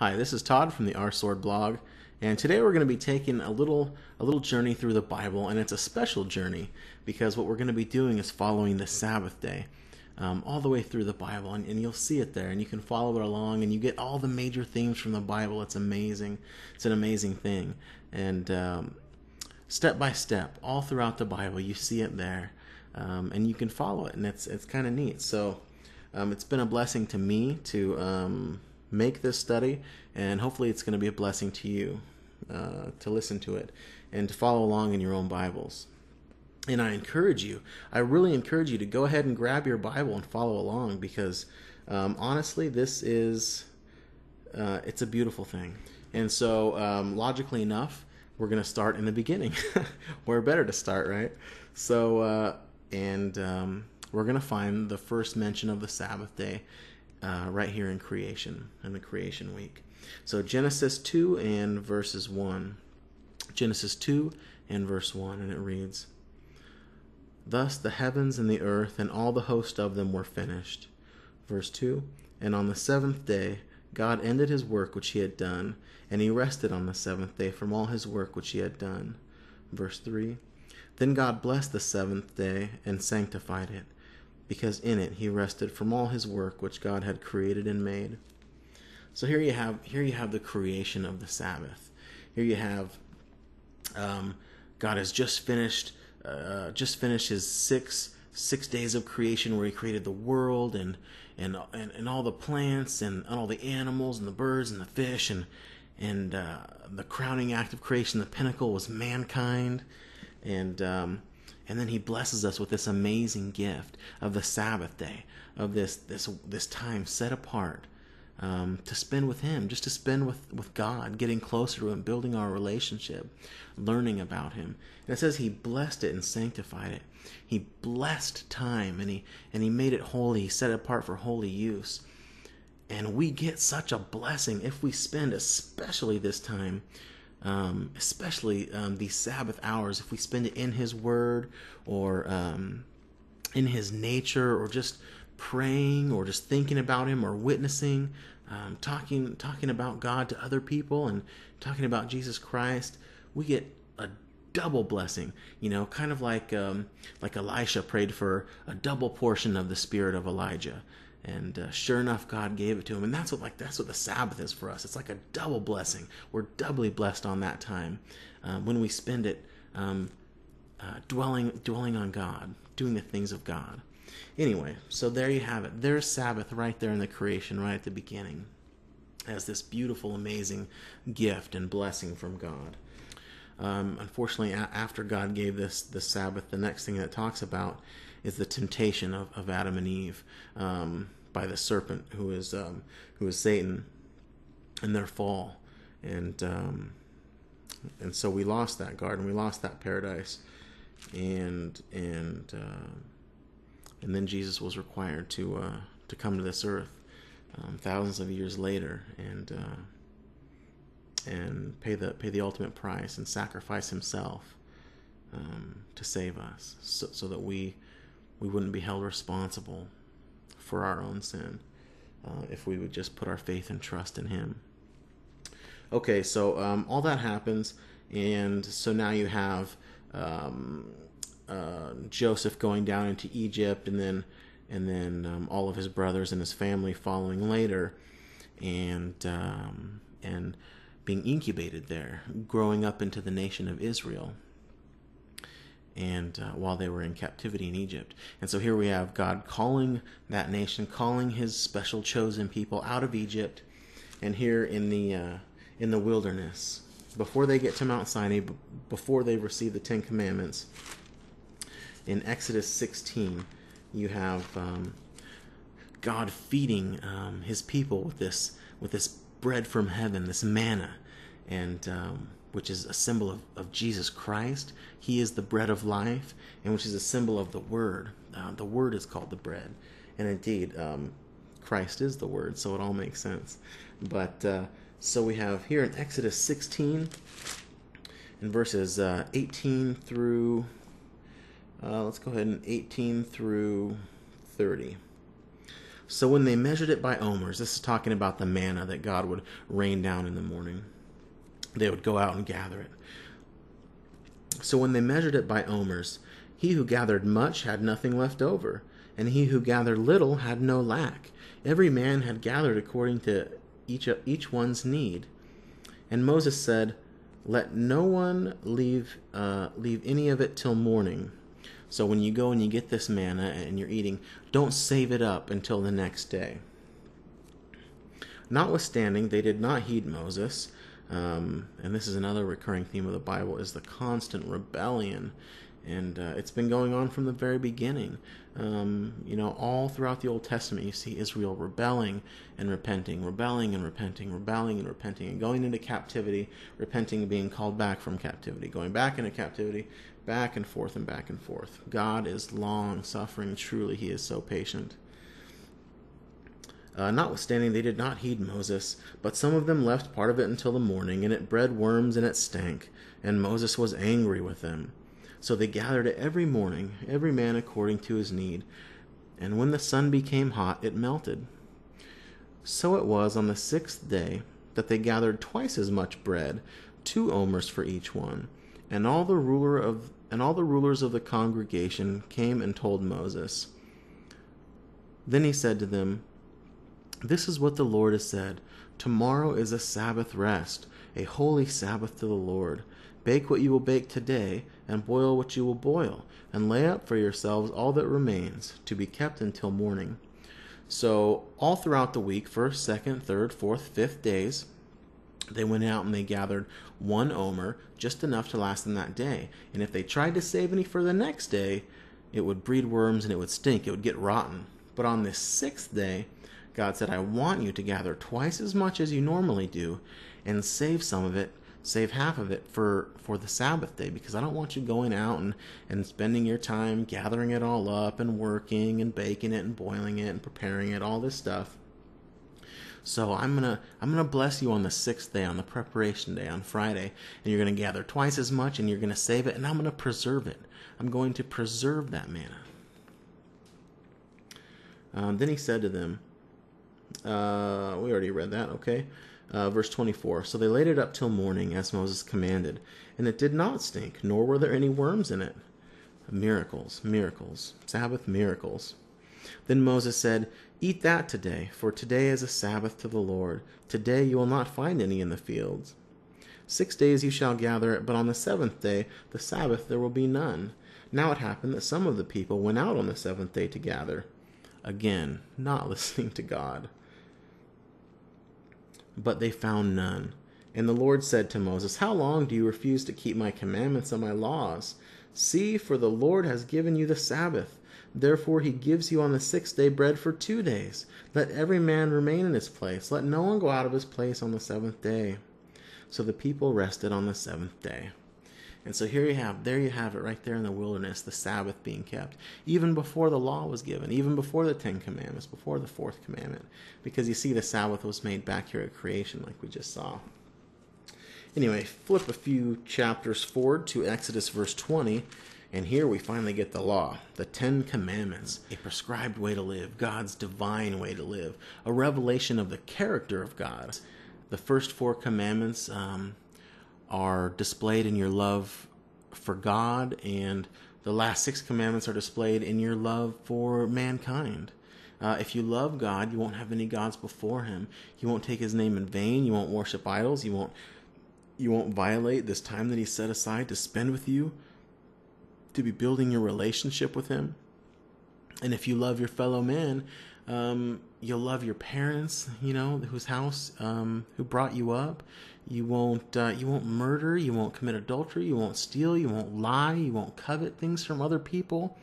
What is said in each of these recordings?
Hi, this is Todd from the R Sword blog, and today we're going to be taking a little journey through the Bible, and it's a special journey because what we're going to be doing is following the Sabbath day all the way through the Bible, and you'll see it there, and you can follow it along, and you get all the major themes from the Bible. It's amazing. It's an amazing thing, and step by step, all throughout the Bible, you see it there, and you can follow it, and it's kind of neat. So it's been a blessing to me to make this study, and hopefully it's going to be a blessing to you to listen to it and to follow along in your own Bibles. And I really encourage you to go ahead and grab your Bible and follow along because honestly, this is, it's a beautiful thing. And so logically enough, we're going to start in the beginning. Where better to start, right? So, we're going to find the first mention of the Sabbath day right here in creation, in the creation week. So Genesis 2 and verses 1. Genesis 2 and verse 1, and it reads, "Thus the heavens and the earth and all the host of them were finished." Verse 2, "And on the seventh day God ended his work which he had done, and he rested on the seventh day from all his work which he had done." Verse 3, "Then God blessed the seventh day and sanctified it, because in it he rested from all his work which God had created and made." So here you have the creation of the Sabbath. Here you have God has just finished his six days of creation, where he created the world and all the plants and all the animals and the birds and the fish, and the crowning act of creation, the pinnacle, was mankind, and then he blesses us with this amazing gift of the Sabbath day, of this time set apart to spend with him, just to spend with God, getting closer to him, building our relationship, learning about him. And it says he blessed it and sanctified it. He blessed time, and he made it holy. He set it apart for holy use. And we get such a blessing if we spend, especially this time, these Sabbath hours, if we spend it in his word, or in his nature, or just praying, or just thinking about him, or witnessing, talking about God to other people, and talking about Jesus Christ. We get a double blessing, kind of like Elisha prayed for a double portion of the spirit of Elijah. And sure enough, God gave it to him. And that's what the Sabbath is for us. It's like a double blessing. We're doubly blessed on that time when we spend it dwelling on God, doing the things of God. Anyway, so there you have it. There's Sabbath right there in the creation, right at the beginning, as this beautiful, amazing gift and blessing from God. Unfortunately, after God gave the Sabbath, the next thing that it talks about is the temptation of Adam and Eve by the serpent, who is Satan, and their fall, and so we lost that garden, we lost that paradise, and then Jesus was required to come to this earth thousands of years later, and pay the ultimate price and sacrifice himself to save us, so that we wouldn't be held responsible for our own sin if we would just put our faith and trust in him. Okay, so all that happens, and so now you have Joseph going down into Egypt, and then all of his brothers and his family following later, and being incubated there, growing up into the nation of Israel, and while they were in captivity in Egypt. And so here we have God calling that nation, calling his special chosen people out of Egypt, and here in the wilderness, before they get to Mount Sinai, before they receive the Ten Commandments, in Exodus 16, you have God feeding his people with this bread from heaven, this manna, and which is a symbol of Jesus Christ. He is the bread of life, and which is a symbol of the Word. The Word is called the bread, and indeed, Christ is the Word, so it all makes sense. But so we have here in Exodus 16, in verses 18 through, let's go ahead and 18 through 30. So when they measured it by omers, this is talking about the manna that God would rain down in the morning. They would go out and gather it. So when they measured it by omers, he who gathered much had nothing left over, and he who gathered little had no lack. Every man had gathered according to each one's need. And Moses said, "Let no one leave any of it till morning." So when you go and you get this manna and you're eating, don't save it up until the next day. Notwithstanding, they did not heed Moses. And this is another recurring theme of the Bible, is the constant rebellion. And it's been going on from the very beginning. All throughout the Old Testament, you see Israel rebelling and repenting, rebelling and repenting, rebelling and repenting, and going into captivity, repenting and being called back from captivity, going back into captivity, back and forth and back and forth. God is long-suffering. Truly, he is so patient. Notwithstanding, they did not heed Moses, but some of them left part of it until the morning, and it bred worms and it stank, and Moses was angry with them. So they gathered it every morning, every man according to his need, and when the sun became hot, it melted. So it was on the 6th day that they gathered twice as much bread, 2 omers for each one, and all the rulers of the congregation came and told Moses. Then he said to them, "This is what the Lord has said. Tomorrow is a Sabbath rest, a holy Sabbath to the Lord. Bake what you will bake today, and boil what you will boil, and lay up for yourselves all that remains, to be kept until morning." So all throughout the week, 1st, 2nd, 3rd, 4th, 5th days, they went out and they gathered 1 omer, just enough to last them that day. And if they tried to save any for the next day, it would breed worms and it would stink. It would get rotten. But on this 6th day, God said, "I want you to gather twice as much as you normally do, and save some of it, save half of it for the Sabbath day, because I don't want you going out and spending your time gathering it all up and working and baking it and boiling it and preparing it, all this stuff. So I'm gonna bless you on the 6th day, on the preparation day, on Friday, and you're gonna gather twice as much, and you're gonna save it, and I'm gonna preserve it. I'm going to preserve that manna." Then he said to them, we already read that, okay? Verse 24, "So they laid it up till morning, as Moses commanded, and it did not stink, nor were there any worms in it." Miracles, miracles, Sabbath miracles. Then Moses said, "Eat that today, for today is a Sabbath to the Lord. Today you will not find any in the fields. 6 days you shall gather it, but on the 7th day, the Sabbath, there will be none." Now it happened that some of the people went out on the 7th day to gather. Again, not listening to God. But they found none. And the Lord said to Moses, "How long do you refuse to keep my commandments and my laws? See, for the Lord has given you the Sabbath. Therefore he gives you on the 6th day bread for 2 days. Let every man remain in his place. Let no one go out of his place on the 7th day." So the people rested on the 7th day. And so there you have it right there in the wilderness, the Sabbath being kept, even before the law was given, even before the 10 Commandments, before the 4th commandment, because you see the Sabbath was made back here at creation, like we just saw. Anyway, flip a few chapters forward to Exodus verse 20, and here we finally get the law, the 10 Commandments, a prescribed way to live, God's divine way to live, a revelation of the character of God. The first 4 commandments are displayed in your love for God, and the last 6 commandments are displayed in your love for mankind. If you love God, you won't have any gods before him. You won't take his name in vain. You won't worship idols. You won't violate this time that he set aside to spend with you, to be building your relationship with him. And if you love your fellow man, you'll love your parents, whose house, who brought you up. You won't murder. You won't commit adultery. You won't steal. You won't lie. You won't covet things from other people.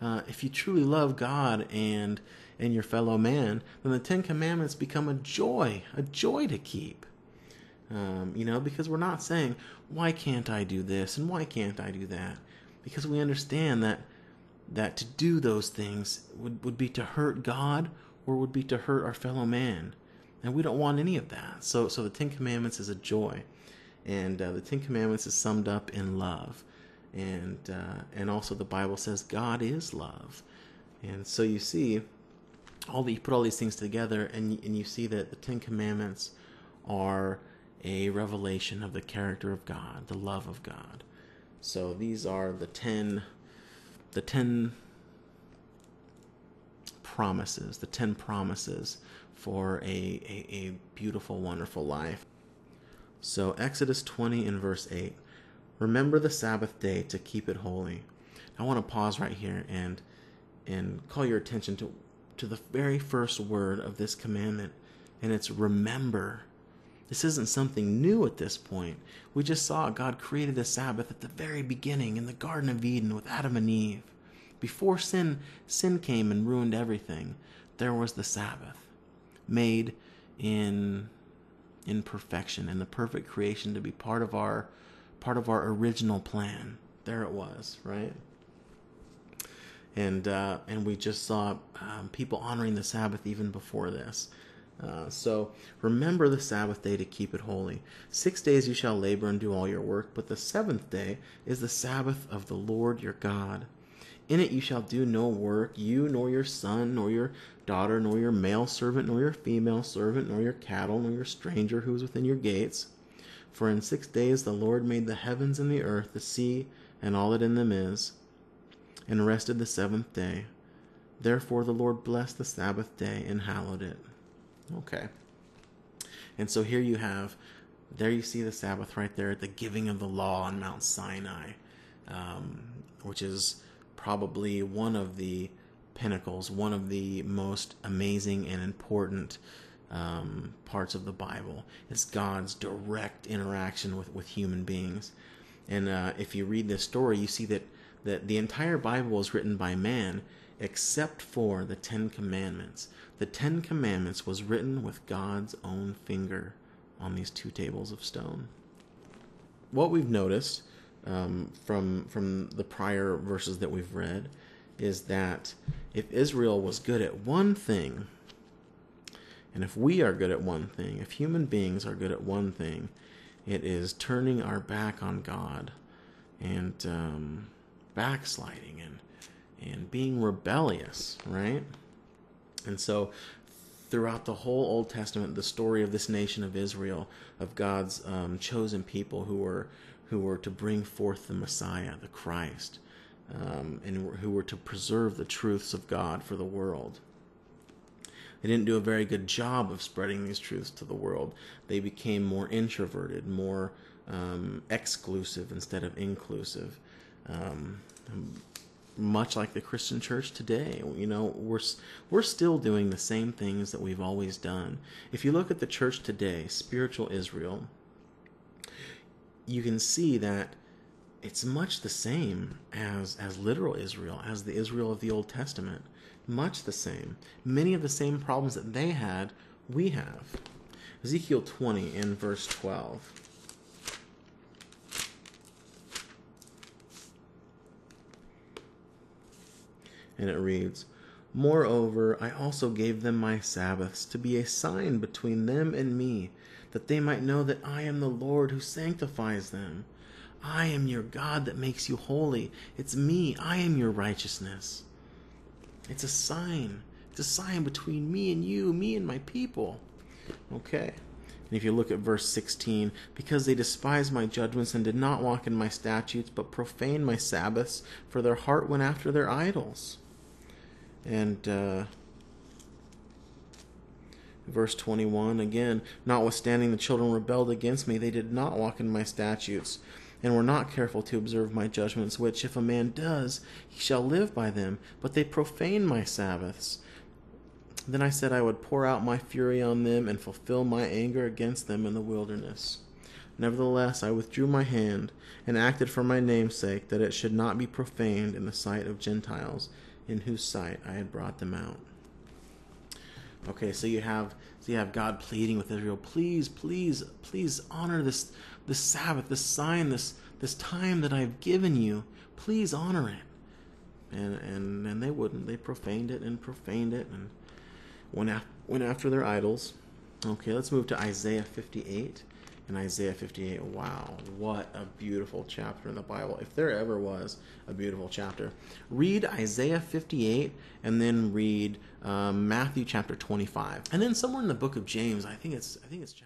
If you truly love God and your fellow man, then the 10 Commandments become a joy to keep. Because we're not saying, why can't I do this and why can't I do that? Because we understand that to do those things would be to hurt God or would be to hurt our fellow man. And we don't want any of that. So the 10 Commandments is a joy. And the 10 Commandments is summed up in love. And also the Bible says God is love. And so you see, you put all these things together, and you see that the Ten Commandments are a revelation of the character of God, the love of God. So these are the ten promises, the 10 promises for a beautiful, wonderful life. So Exodus 20 and verse 8, remember the Sabbath day to keep it holy. I want to pause right here and call your attention to the very first word of this commandment, and it's remember. This isn't something new at this point. We just saw God created the Sabbath at the very beginning in the Garden of Eden with Adam and Eve. Before sin came and ruined everything, there was the Sabbath, made in perfection, and the perfect creation to be part of our original plan. There it was, right? And we just saw people honoring the Sabbath even before this. So remember the Sabbath day to keep it holy. 6 days you shall labor and do all your work, but the seventh day is the Sabbath of the Lord your God. In it you shall do no work, you nor your son, nor your daughter, nor your male servant, nor your female servant, nor your cattle, nor your stranger who is within your gates. For in 6 days the Lord made the heavens and the earth, the sea, and all that in them is, and rested the seventh day. Therefore the Lord blessed the Sabbath day and hallowed it. Okay. And so here there you see the Sabbath right there at the giving of the law on Mount Sinai, which is probably one of the pinnacles, one of the most amazing and important parts of the Bible. It's God's direct interaction with human beings. And if you read this story, you see that the entire Bible is written by man except for the Ten Commandments. The Ten Commandments was written with God's own finger on these 2 tables of stone. What we've noticed from the prior verses that we've read is that if Israel was good at one thing, and if we are good at one thing, if human beings are good at one thing, it is turning our back on God and backsliding and being rebellious, right? And so throughout the whole Old Testament, the story of this nation of Israel, of God's chosen people who were to bring forth the Messiah, the Christ, and who were to preserve the truths of God for the world. They didn't do a very good job of spreading these truths to the world. They became more introverted, more exclusive instead of inclusive. Much like the Christian church today, we're still doing the same things that we've always done. If you look at the church today, spiritual Israel, you can see that it's much the same as literal Israel, as the Israel of the Old Testament. Much the same. Many of the same problems that they had, we have. Ezekiel 20 in verse 12. And it reads, moreover, I also gave them my Sabbaths to be a sign between them and me, that they might know that I am the Lord who sanctifies them. I am your God that makes you holy. It's me. I am your righteousness. It's a sign. It's a sign between me and you, me and my people. Okay. And if you look at verse 16, because they despised my judgments and did not walk in my statutes, but profaned my Sabbaths, for their heart went after their idols. And verse 21 again, notwithstanding the children rebelled against me, they did not walk in my statutes, and were not careful to observe my judgments, which if a man does, he shall live by them. But they profaned my Sabbaths. Then I said I would pour out my fury on them and fulfill my anger against them in the wilderness. Nevertheless, I withdrew my hand and acted for my name's sake, that it should not be profaned in the sight of Gentiles, in whose sight I had brought them out. Okay, so you have God pleading with Israel, please honor this Sabbath, this sign, this time that I've given you. Please honor it. And they wouldn't. They profaned it and went after their idols. Okay, let's move to Isaiah 58 and Isaiah 58. Wow, what a beautiful chapter in the Bible. If there ever was a beautiful chapter. Read Isaiah 58 and then read Matthew chapter 25. And then somewhere in the book of James, I think it's chapter